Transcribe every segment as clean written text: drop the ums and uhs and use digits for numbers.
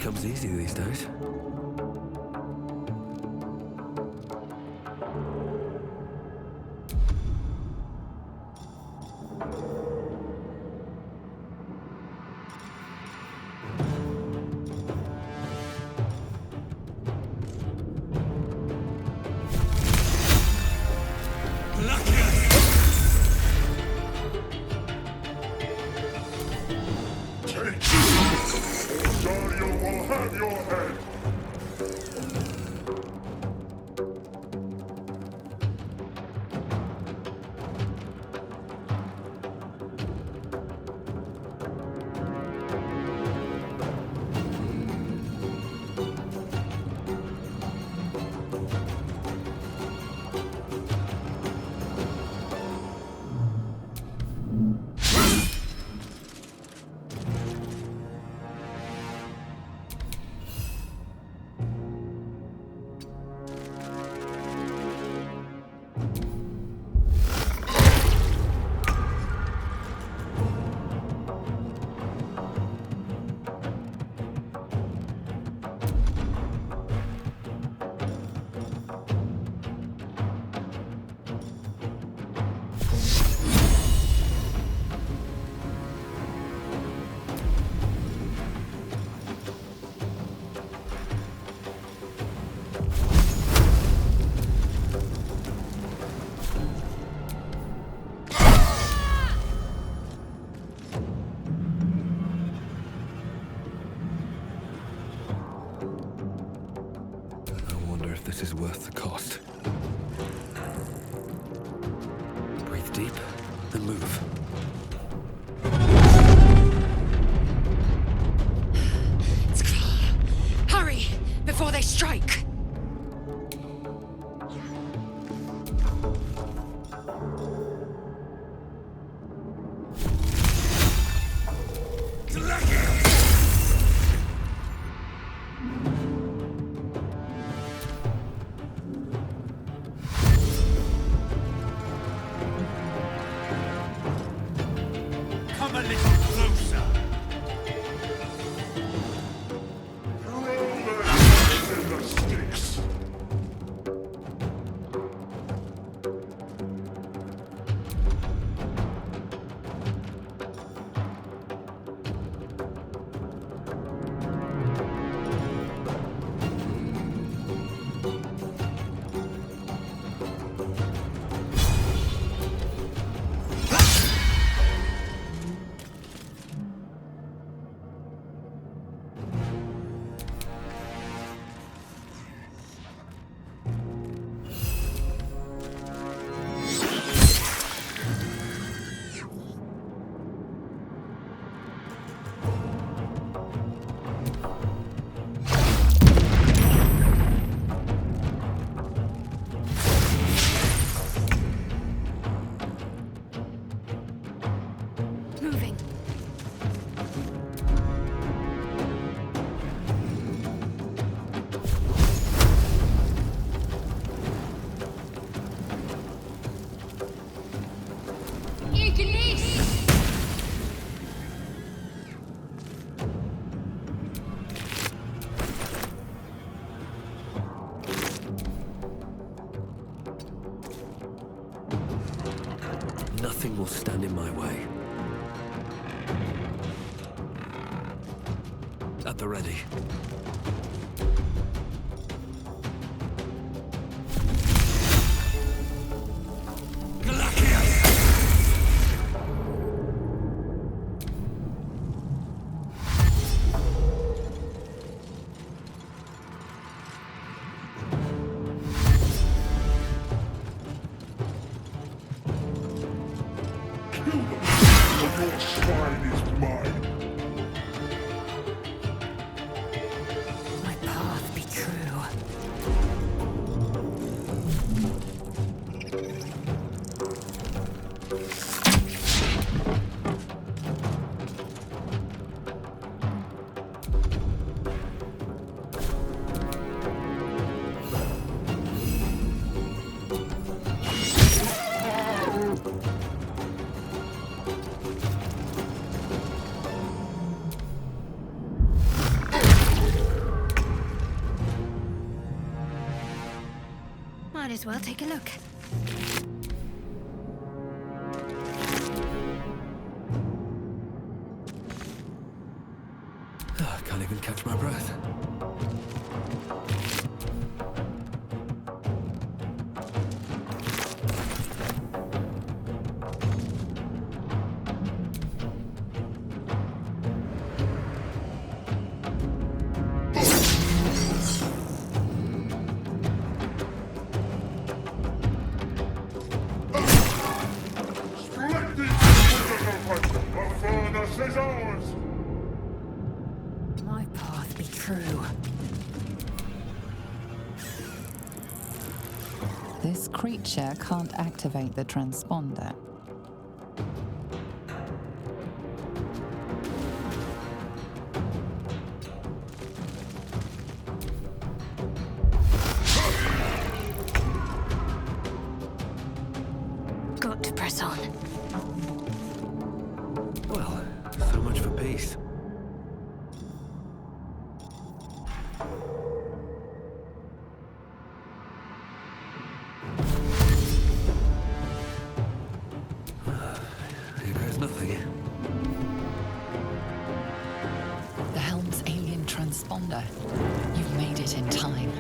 comes easy these days. This is worth the cost. Breathe deep and move. It's clear. Hurry, before they strike. Come a little closer. Throw in the sticks. Moving. Nothing will stand in my way. At the ready. Kill them, or your shrine is mine. My path be true. Might as well take a look. I can't even catch my breath. My path be true. This creature can't activate the transponder. Got to press on. Well, so much for peace. Here goes nothing. The helm's alien transponder. You've made it in time.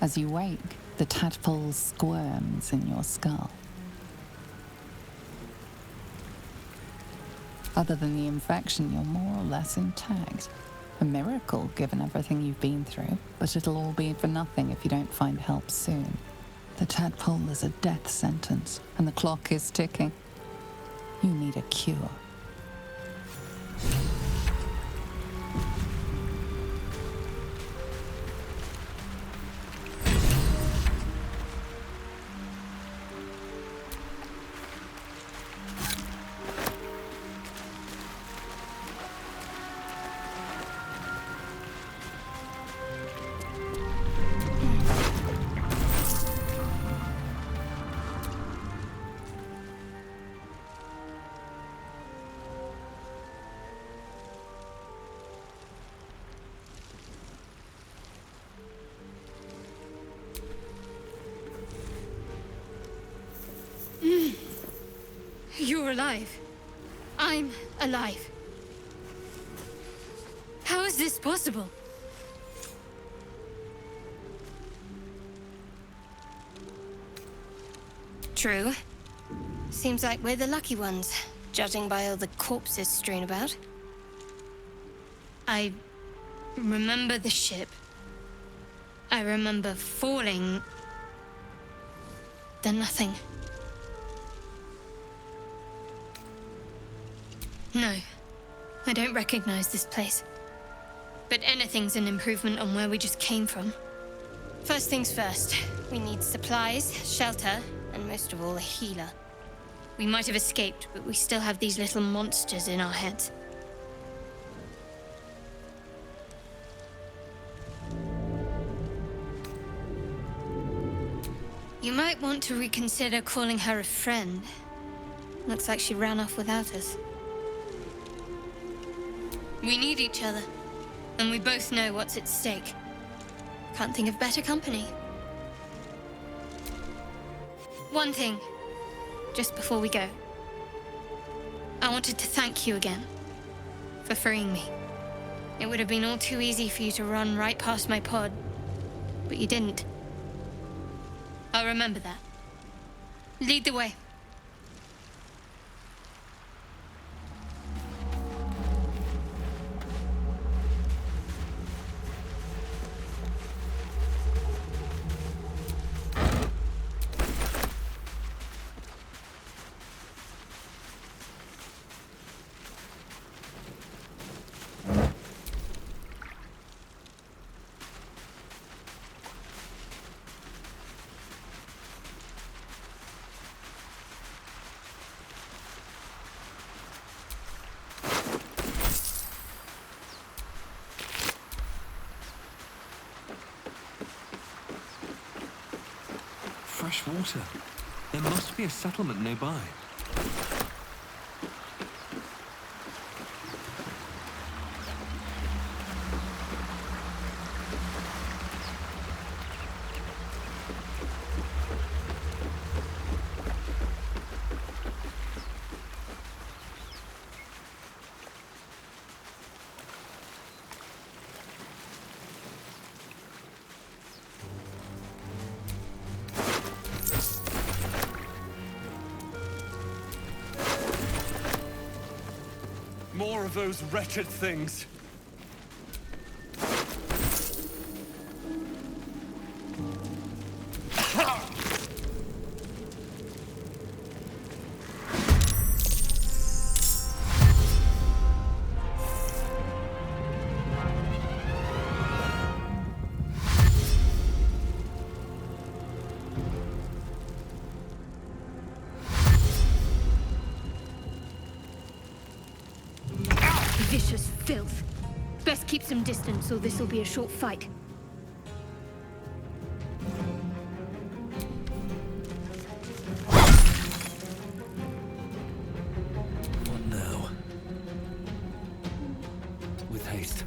As you wake, the tadpole squirms in your skull. Other than the infection, you're more or less intact. A miracle, given everything you've been through, but it'll all be for nothing if you don't find help soon. The tadpole is a death sentence, and the clock is ticking. You need a cure. You're alive. I'm alive. How is this possible? True. Seems like we're the lucky ones, judging by all the corpses strewn about. I remember the ship. I remember falling. Then nothing. No, I don't recognize this place. But anything's an improvement on where we just came from. First things first, we need supplies, shelter, and most of all, a healer. We might have escaped, but we still have these little monsters in our heads. You might want to reconsider calling her a friend. Looks like she ran off without us. We need each other, and we both know what's at stake. Can't think of better company. One thing, just before we go. I wanted to thank you again for freeing me. It would have been all too easy for you to run right past my pod, but you didn't. I'll remember that. Lead the way. Fresh water. There must be a settlement nearby. More of those wretched things. Vicious filth. Best keep some distance, or this will be a short fight. What now? With haste.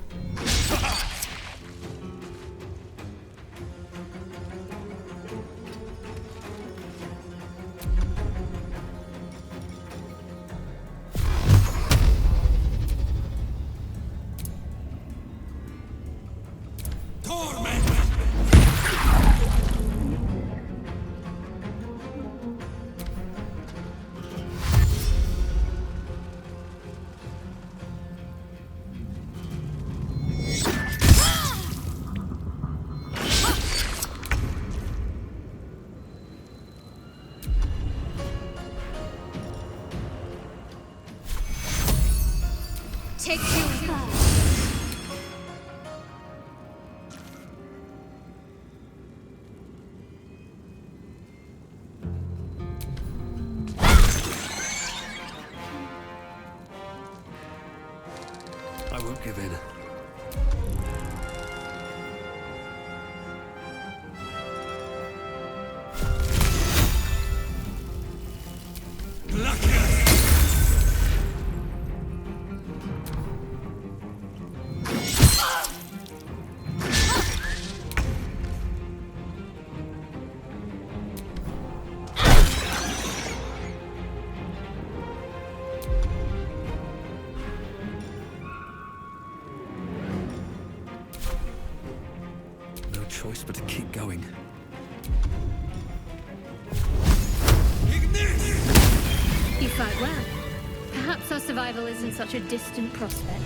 take you first. I won't give in. No choice but to keep going. You fight well. Perhaps our survival isn't such a distant prospect.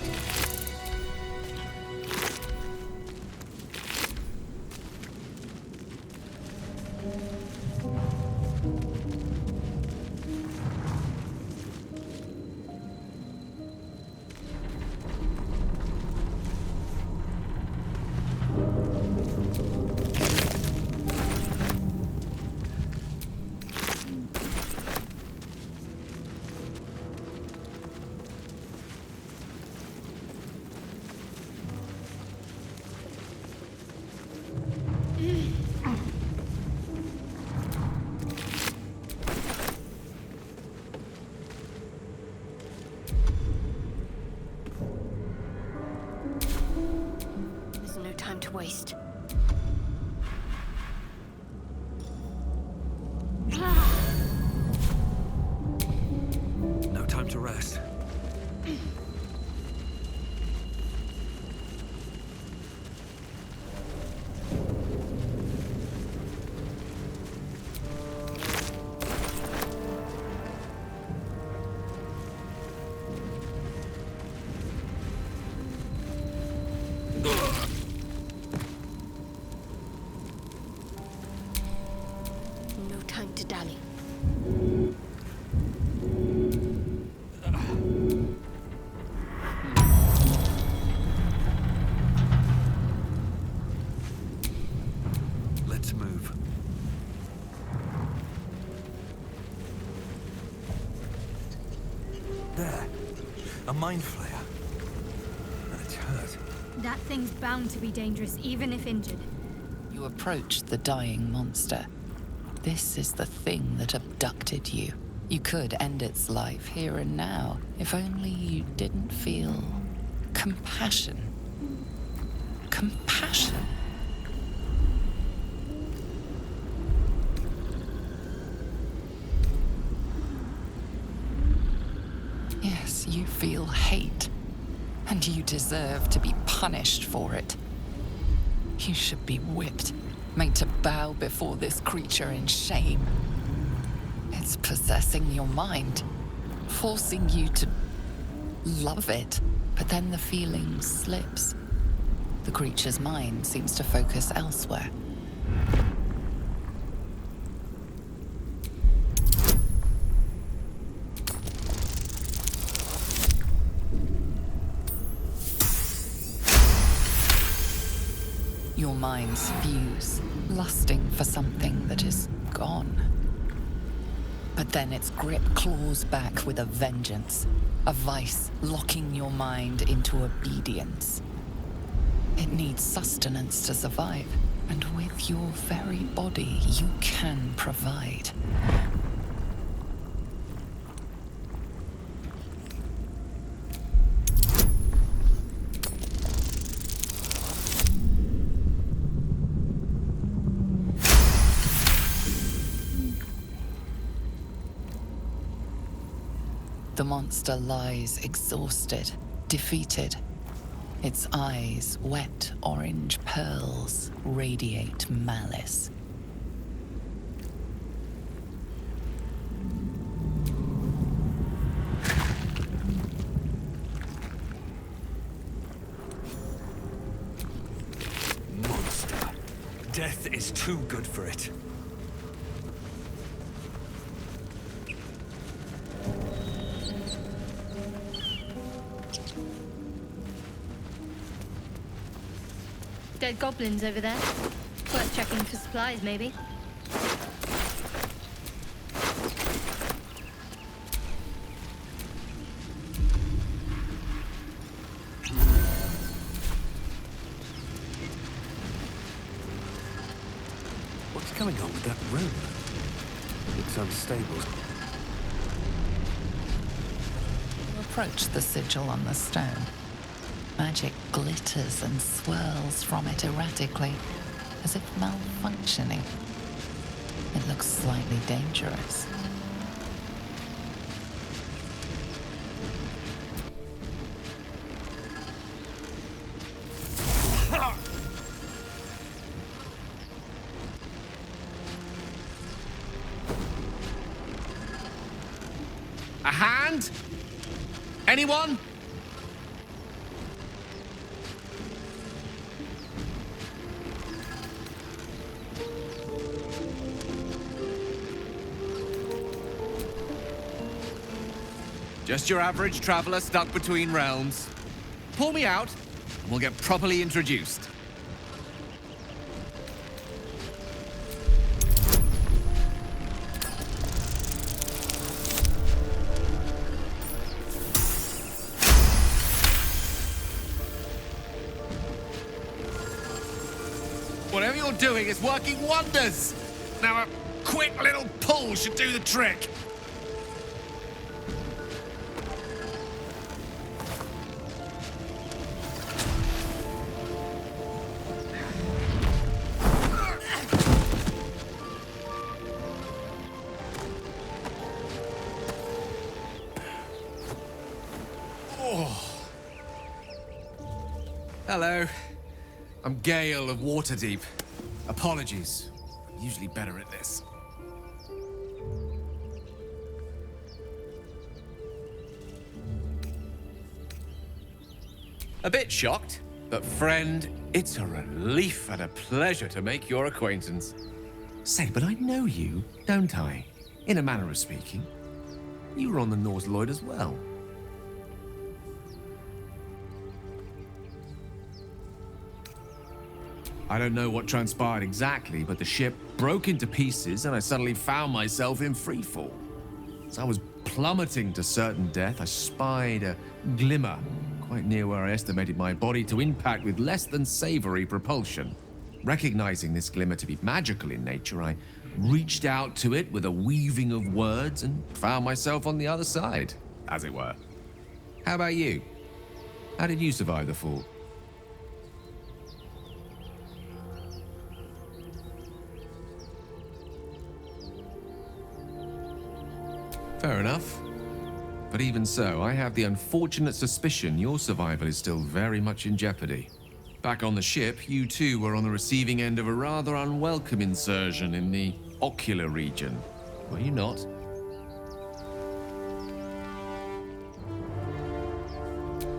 There's no time to waste. No time to rest. No time to dally. Let's move. There. A mind flayer. And it's hurt. That thing's bound to be dangerous, even if injured. You approach the dying monster. This is the thing that abducted you. You could end its life here and now, if only you didn't feel compassion. Compassion. Yes, you feel hate, and you deserve to be punished for it. You should be whipped, made to bow before this creature in shame. It's possessing your mind, forcing you to love it, but then the feeling slips. The creature's mind seems to focus elsewhere. Your minds fuse, lusting for something that is gone. But then its grip claws back with a vengeance, a vice locking your mind into obedience. It needs sustenance to survive, and with your very body, you can provide. The monster lies exhausted, defeated. Its eyes, wet orange pearls, radiate malice. Monster. Death is too good for it. dead goblins over there. Worth checking for supplies, maybe. What's going on with that room? It's unstable. Approach the sigil on the stone. Magic glitters and swirls from it erratically, as if malfunctioning. It looks slightly dangerous. A hand? Anyone? Just your average traveler stuck between realms. Pull me out, and we'll get properly introduced. Whatever you're doing is working wonders! Now a quick little pull should do the trick. Hello. I'm Gale of Waterdeep. Apologies. I'm usually better at this. A bit shocked, but friend, it's a relief and a pleasure to make your acquaintance. Say, but I know you, don't I? In a manner of speaking. You were on the Norse Lloyd as well. I don't know what transpired exactly, but the ship broke into pieces and I suddenly found myself in freefall. As I was plummeting to certain death, I spied a glimmer quite near where I estimated my body to impact with less than savory propulsion. Recognizing this glimmer to be magical in nature, I reached out to it with a weaving of words and found myself on the other side, as it were. How about you? How did you survive the fall? Fair enough. But even so, I have the unfortunate suspicion your survival is still very much in jeopardy. Back on the ship, you too were on the receiving end of a rather unwelcome insertion in the ocular region, were you not?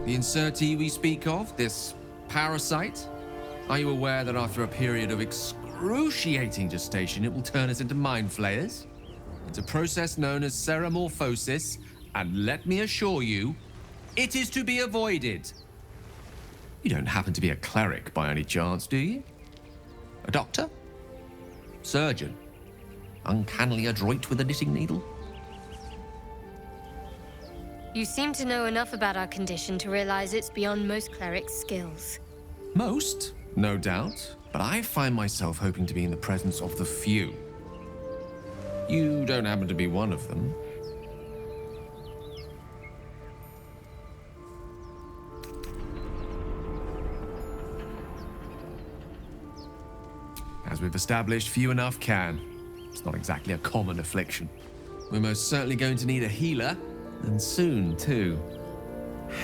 The insertee we speak of, this parasite, are you aware that after a period of excruciating gestation, it will turn us into mind flayers? It's a process known as ceremorphosis, and let me assure you, it is to be avoided. You don't happen to be a cleric by any chance, do you? A doctor? Surgeon? Uncannily adroit with a knitting needle? You seem to know enough about our condition to realize it's beyond most clerics' skills. Most, no doubt, but I find myself hoping to be in the presence of the few. You don't happen to be one of them. As we've established, few enough can. It's not exactly a common affliction. We're most certainly going to need a healer, and soon, too.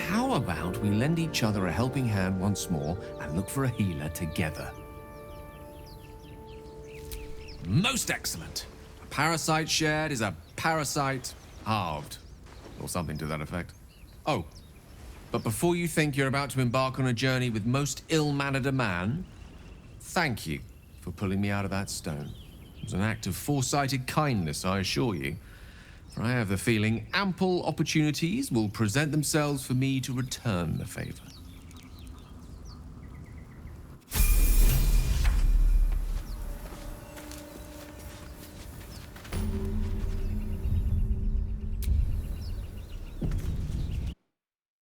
How about we lend each other a helping hand once more and look for a healer together? Most excellent. A parasite shared is a parasite halved, or something to that effect. Oh, but before you think you're about to embark on a journey with most ill-mannered a man, thank you for pulling me out of that stone. It was an act of foresighted kindness, I assure you. For I have the feeling ample opportunities will present themselves for me to return the favor.